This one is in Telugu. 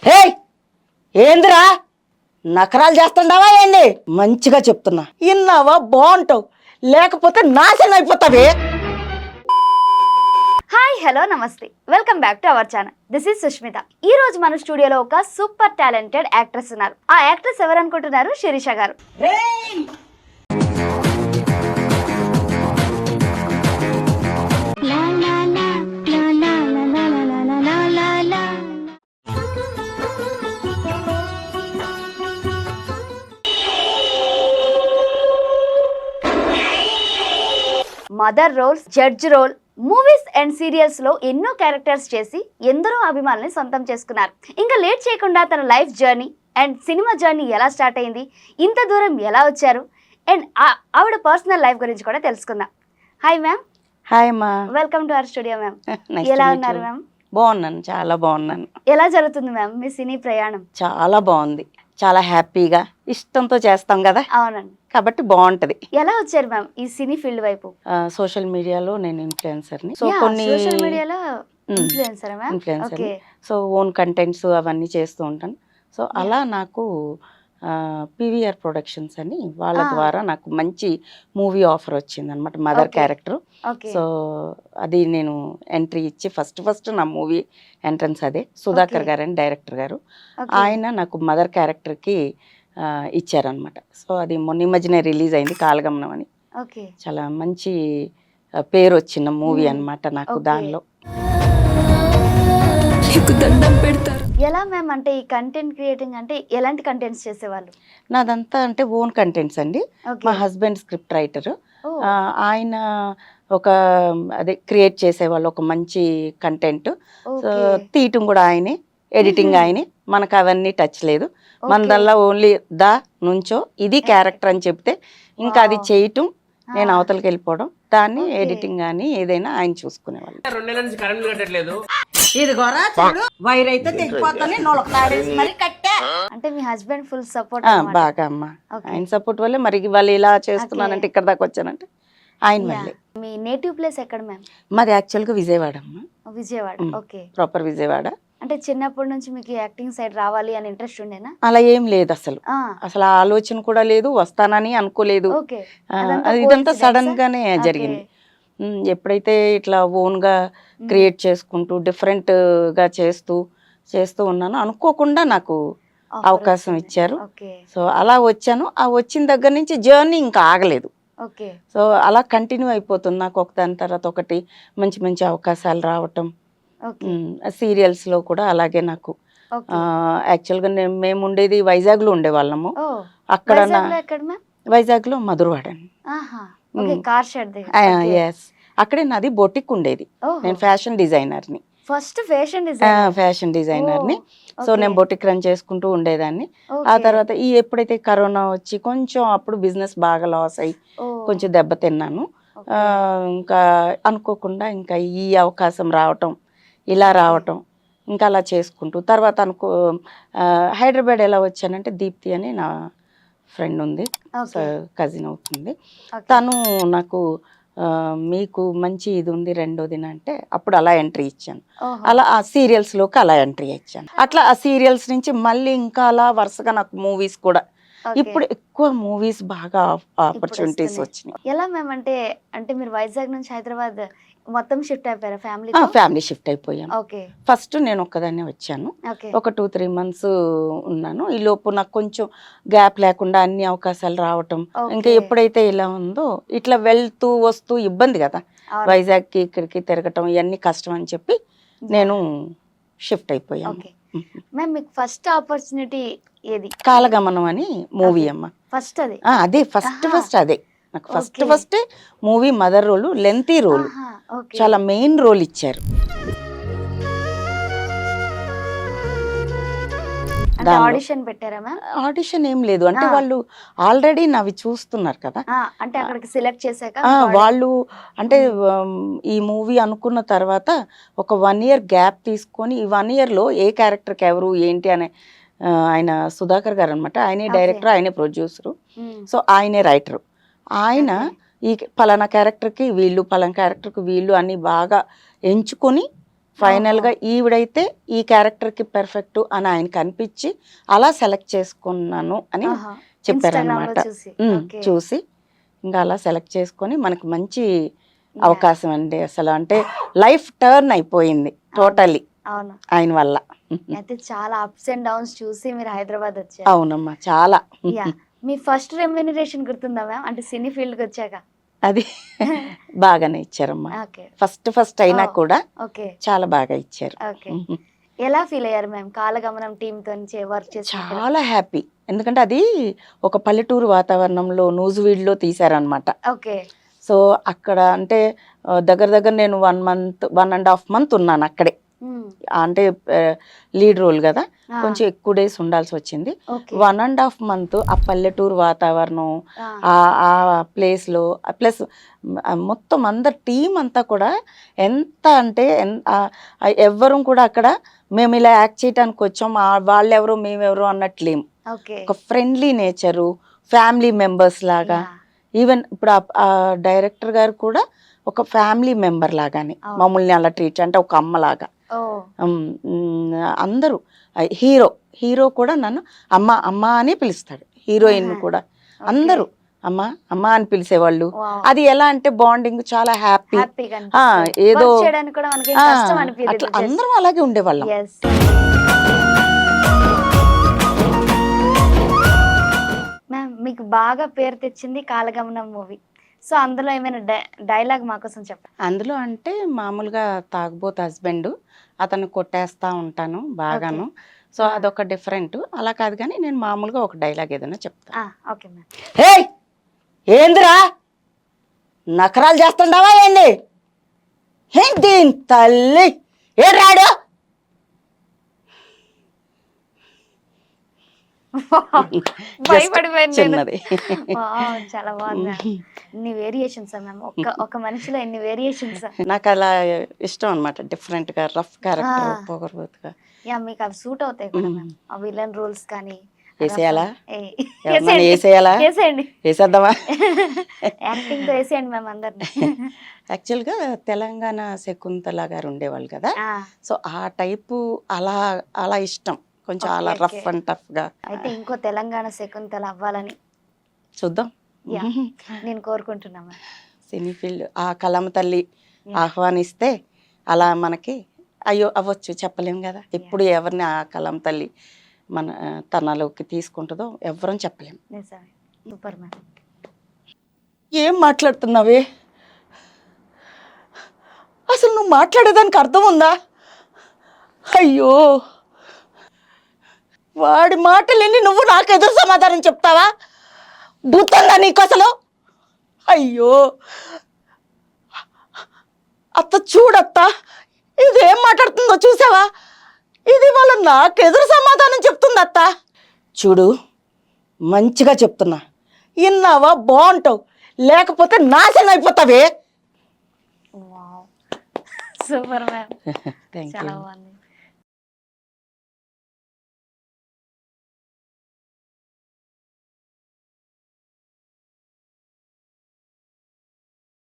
హే ఏందిరా నకరాలు చేస్తుండవా ఏంది? మంచిగా చెప్తున్నా, ఇన్నావా బాగుంటావు, లేకపోతే నాశనం అయిపోతావే. హాయ్ హలో నమస్తే, welcome back to our channel. This is Sushmita. ఈ రోజు మన స్టూడియోలో ఒక సూపర్ టాలెంటెడ్ యాక్ట్రెస్ ఉన్నారు. ఆ యాక్ట్రెస్ ఎవరు అనుకుంటున్నారు? శిరీష గారు. Mother roles, judge role, movies and serials లో ఎన్నో క్యారెక్టర్స్ చేసి ఎందరో అభిమానుల్ని సొంతం చేసుకున్నారు. ఇంకా లేట్ చేయకుండా తన life journey and cinema journey ఎలా స్టార్ట్ అయింది, ఇంత దూరం ఎలా వచ్చారు, అండ్ ఆవిడ పర్సనల్ లైఫ్ గురించి కూడా తెలుసుకుందాం. Hi ma'am. హాయ్ అమ్మా, welcome to our studio ma'am. ఎలా ఉన్నారు మ్యామ్? బాగున్నాను, చాలా బాగున్నాను. ఎలా జరుగుతుంది మ్యామ్ మీ సినీ ప్రయాణం? చాలా బాగుంది, చాలా హ్యాపీగా ఇష్టంతో చేస్తాం కదా, అవునండి, కాబట్టి బాగుంటది. ఎలా వచ్చారు మ్యామ్ ఈ సినీ ఫీల్డ్ వైపు? సోషల్ మీడియాలో నేను ఇన్ఫ్లుయెన్సర్ని. సో కొన్ని సోషల్ మీడియాలో influencer ma'am. Influencer, okay. So own contents అవన్నీ చేస్తూ ఉంటాను. సో అలా నాకు పీవీఆర్ ప్రొడక్షన్స్ అని వాళ్ళ ద్వారా నాకు మంచి మూవీ ఆఫర్ వచ్చింది అనమాట, మదర్ క్యారెక్టర్. ఓకే. సో అది నేను ఎంట్రీ ఇచ్చి ఫస్ట్ నా మూవీ ఎంట్రన్స్ అదే. సుధాకర్ గారు అని డైరెక్టర్ గారు, ఆయన నాకు మదర్ క్యారెక్టర్కి ఇచ్చారనమాట. సో అది మొన్న మధ్యనే రిలీజ్ అయింది, కాలగమనం అని. ఓకే. చాలా మంచి పేరు వచ్చిన మూవీ అనమాట నాకు. దానిలో దండం పెడతారు. ఎలా మ్యామ్, అంటే ఈ కంటెంట్ క్రియేటింగ్ అంటే ఎలాంటి కంటెంట్స్ చేసేవాళ్ళు? నాదంతా అంటే ఓన్ కంటెంట్స్ అండి. ఓకే. మా హస్బెండ్ స్క్రిప్ట్ రైటర్, ఓ, ఆయన ఒక అదే క్రియేట్ చేసేవాళ్ళు ఒక మంచి కంటెంట్. So okay. తీయటం కూడా ఆయనే, ఎడిటింగ్ ఆయనే, మనకు అవన్నీ టచ్ లేదు. ఓకే. మనదల్లా ఓన్లీ నుంచో ఇది క్యారెక్టర్ అని చెప్తే ఇంకా అది వావ్. చేయటం, నేను అవతలకి వెళ్ళిపోవడం, దాన్ని ఓకే. ఎడిటింగ్ కానీ ఏదైనా ఆయన చూసుకునేవాళ్ళు. 2 నెలల నుంచి కరెంట్ కట్టట్లేదు. ఇది గోరా చూడు, వైర్ అయితే తెగిపోతానే నొలక తాడేసి మరి కట్టే. అంటే మీ హస్బెండ్ ఫుల్ సపోర్ట్ బాగా అమ్మ, ఓకే. ఆయన సపోర్ట్ వల్లే మరి వాళ్ళు ఇలా చేస్తున్నానంటే ఇక్కడ దాకా వచ్చానంటే ఆయన వల్లే. మీ నేటివ్ ప్లేస్ ఎక్కడ మ్యామ్? మాది యాక్చువల్గా విజయవాడ అమ్మ, విజయవాడ. ఓకే. ప్రాపర్ విజయవాడ. అంటే చిన్నప్పటి నుంచి మీకు యాక్టింగ్ సైడ్ రావాలి అని ఇంట్రెస్ట్ ఉండేనా? అలా ఏం లేదు అసలు, ఆ, అసలు ఆ ఆలోచన కూడా లేదు, వస్తానని అనుకోలేదు. ఓకే. ఇదంతా సడన్ గానే జరిగింది. ఎప్పుడైతే ఇట్లా ఓన్ గా క్రియేట్ చేసుకుంటూ డిఫరెంట్ గా చేస్తూ ఉన్నాను, అనుకోకుండా నాకు అవకాశం ఇచ్చారు. ఓకే. సో అలా వచ్చాను. ఆ వచ్చిన దగ్గర నుంచి జర్నీ ఇంకా ఆగలేదు. ఓకే. సో అలా కంటిన్యూ అయిపోతుంది. నాకు ఒకదాని తర్వాత ఒకటి మంచి మంచి అవకాశాలు రావటం. ఓకే. సీరియల్స్లో కూడా అలాగే నాకు ఓకే. యాక్చువల్గా మేము ఉండేది వైజాగ్లో ఉండేవాళ్ళము. ఓ, అక్కడ వైజాగ్లో ఎక్కడ మ్యామ్? వైజాగ్లో మధురవాడ. ఆహా. ఓకే. కార్ షెడ్ ఎస్, అక్కడే నాది బొటిక్ ఉండేది. నేను ఫ్యాషన్ డిజైనర్ని, ఫస్ట్ ఫ్యాషన్ డిజైన్. ఫ్యాషన్ డిజైనర్ని. సో నేను బొటిక్ రన్ చేసుకుంటూ ఉండేదాన్ని. ఆ ఓకే. తర్వాత ఎప్పుడైతే కరోనా వచ్చి కొంచెం అప్పుడు బిజినెస్ బాగా లాస్ అయ్యి కొంచెం దెబ్బతిన్నాను. ఇంకా అనుకోకుండా ఇంకా ఈ అవకాశం రావటం, ఇలా రావటం, ఇంకా అలా చేసుకుంటూ తర్వాత హైదరాబాద్ ఎలా వచ్చానంటే దీప్తి అని నా ఫ్రెండ్ ఉంది, కజిన్ అవుతుంది. తను నాకు మీకు మంచి ఇది ఉంది రెండోది అంటే అప్పుడు అలా ఎంట్రీ ఇచ్చాను. అలా ఆ సీరియల్స్లోకి అలా ఎంట్రీ ఇచ్చాను. అట్లా ఆ సీరియల్స్ నుంచి మళ్ళీ ఇంకా అలా వరుసగా నాకు మూవీస్ కూడా, ఇప్పుడు ఎక్కువ మూవీస్ బాగా ఆపర్చునిటీస్ వచ్చినాయి. ఎలా మ్యామ్, అంటే మీరు వైజాగ్ నుంచి హైదరాబాద్ మొత్తం షిఫ్ట్ అయిపోయారా ఫ్యామిలీ? ఫ్యామిలీ షిఫ్ట్ అయిపోయాను. ఓకే. ఫస్ట్ నేను ఒక్కదాన్నే వచ్చాను, ఓకే. ఒక 2-3 months ఉన్నాను. ఈ లోపు నాకు కొంచెం గ్యాప్ లేకుండా అన్ని అవకాశాలు రావటం, ఇంకా ఎప్పుడైతే ఇలా ఉందో ఇట్లా వెళ్తూ వస్తూ ఇబ్బంది కదా, వైజాగ్కి ఇక్కడికి తిరగటం ఇవన్నీ కష్టం అని చెప్పి నేను షిఫ్ట్ అయిపోయాను. ఓకే మ్యామ్, మీకు ఫస్ట్ ఆపర్చునిటీ ఏది? కాలగమనం అని మూవీ అమ్మ. ఫస్ట్ అది అదే ఫస్ట్ అదే నాకు first movie mother role, lengthy role, చాలా మెయిన్ రోల్ ఇచ్చారు. ఆడిషన్ పెట్టారా మ్యామ్? ఆడిషన్ ఏం లేదు, అంటే వాళ్ళు ఆల్రెడీ నావి చూస్తున్నారు కదా, అంటే అక్కడికి సెలెక్ట్ చేశాక వాళ్ళు అంటే ఈ మూవీ అనుకున్న తర్వాత ఒక 1 year గ్యాప్ తీసుకొని ఈ 1 yearలో ఏ క్యారెక్టర్కి ఎవరు ఏంటి అనే, ఆయన సుధాకర్ గారు అనమాట, ఆయనే డైరెక్టర్, ఆయనే ప్రొడ్యూసరు, సో ఆయనే రైటరు. ఆయన ఈ పలానా క్యారెక్టర్కి వీళ్ళు, పలానా క్యారెక్టర్కి వీళ్ళు అని బాగా ఎంచుకొని ఫైనల్ గా ఈవిడైతే ఈ క్యారెక్టర్ కి పర్ఫెక్ట్ అని ఆయనకి అనిపించి అలా సెలెక్ట్ చేసుకున్నాను అని చెప్పారనమాట. చూసి ఇంకా అలా సెలెక్ట్ చేసుకొని మనకి మంచి అవకాశం అండి. అసలు అంటే లైఫ్ టర్న్ అయిపోయింది టోటలీ అవును ఆయన వల్ల. అయితే చాలా అప్స్ అండ్ డౌన్స్ చూసి మీరు హైదరాబాద్ వచ్చారు. అవునమ్మా చాలా. మీ ఫస్ట్ రెమ్యూనరేషన్ గుర్తుందా మ్యామ్? అంటే సినీ ఫీల్డ్ కి వచ్చాక అది బాగానే ఇచ్చారమ్మా. ఫస్ట్ అయినా కూడా చాలా బాగా ఇచ్చారు. ఎలా ఫీల్ అయ్యారు మ్యామ్ కాలగమనం టీమ్ తో వర్క్ చేసి? చాలా హ్యాపీ. ఎందుకంటే అది ఒక పల్లెటూరు వాతావరణంలో నూజివీడులో తీశారనమాట. సో అక్కడ అంటే దగ్గర దగ్గర నేను 1.5 month ఉన్నాను అక్కడే. అంటే లీడ్ రోల్ కదా, కొంచెం ఎక్కువ డేస్ ఉండాల్సి వచ్చింది. 1.5 month ఆ పల్లెటూరు వాతావరణం, ఆ ప్లేస్ లో ప్లస్ మొత్తం అందరు టీం అంతా కూడా ఎంత అంటే ఎవ్వరం కూడా అక్కడ మేము ఇలా యాక్ట్ చేయడానికి వచ్చాం వాళ్ళెవరు మేమెవరు అన్నట్లేం. ఒక ఫ్రెండ్లీ నేచరు, ఫ్యామిలీ మెంబర్స్ లాగా. ఈవెన్ ఇప్పుడు ఆ డైరెక్టర్ గారు కూడా ఒక ఫ్యామిలీ మెంబర్ లాగానే మమ్మల్ని అలా ట్రీట్, అంటే ఒక అమ్మలాగా. అందరూ హీరో కూడా నన్ను అమ్మ అమ్మ అని పిలుస్తాడు. హీరోయిన్ కూడా అందరూ అమ్మ అమ్మ అని పిలిచేవాళ్ళు. అది ఎలా అంటే బాండింగ్ చాలా హ్యాపీ. ఏదో అట్లా అందరం అలాగే ఉండేవాళ్ళం. మ్యామ్ మీకు బాగా పేరు తెచ్చింది కాలగమనం మూవీ. సో అందులో ఏమైనా డైలాగ్ మా కోసం చెప్పండి. అందులో అంటే మామూలుగా తాగుబోతు హస్బెండ్, అతను కొట్టేస్తా ఉంటాను బాగాను. సో అదొక డిఫరెంట్. అలా కాదు కానీ నేను మామూలుగా ఒక డైలాగ్ ఏదైనా చెప్తాను. హే ఏందిరా నకరాలు చేస్తుండవా ఏంటి? ఏంటి తల్లి ఏ రాడు? చిన్నది. చాలా బాగుంది. ఎన్ని వేరియేషన్స్ మ్యామ్, ఒక మనిషిలో ఎన్ని వేరియేషన్స్. నాకు అలా ఇష్టం అనమాట, డిఫరెంట్ గా రఫ్ క్యారెక్టర్, పొగరబోతుగా. మీకు అవి సూట్ అవుతాయి కూడా మ్యామ్, ఆ విలన్ రోల్స్ కానీ. వేసేయాలా? వేసేద్దామా? యాక్టింగ్ తో వేసేయండి మ్యామ్ అందరిని. యాక్చువల్గా తెలంగాణ శకుంతల గారు ఉండేవాళ్ళు కదా, సో ఆ టైపు అలా అలా ఇష్టం కొంచెం, అలా రఫ్ అండ్ టఫ్ గా. అయితే ఇంకో తెలంగాణ శకుంతల అవ్వాలని చూద్దాం, నేను కోరుకుంటున్నా. సినీ ఫీల్డ్ ఆ కలమ తల్లి ఆహ్వానిస్తే అలా మనకి అయ్యో అవ్వచ్చు, చెప్పలేం కదా. ఎప్పుడు ఎవరిని ఆ కలమ తల్లి మన తనలోకి తీసుకుంటుందో ఎవరం చెప్పలేం. Super ma'am. ఏం మాట్లాడుతున్నావే? అసలు నువ్వు మాట్లాడేదానికి అర్థం ఉందా? అయ్యో, వాడి మాటలేని నువ్వు నాకు ఎదురు సమాధానం చెప్తావా? బుద్ధంగా నీకు అసలు? అయ్యో అత్త, చూడత్త ఇది ఏం మాట్లాడుతుందో చూసావా? ఇది వాళ్ళ నాకు ఎదురు సమాధానం చెప్తుంది. అత్త చూడు, మంచిగా చెప్తున్నా, విన్నావా? బాగుంటావు, లేకపోతే నాశనం అయిపోతావే. సూపర్ మ్యామ్, చాలా బాగుంది.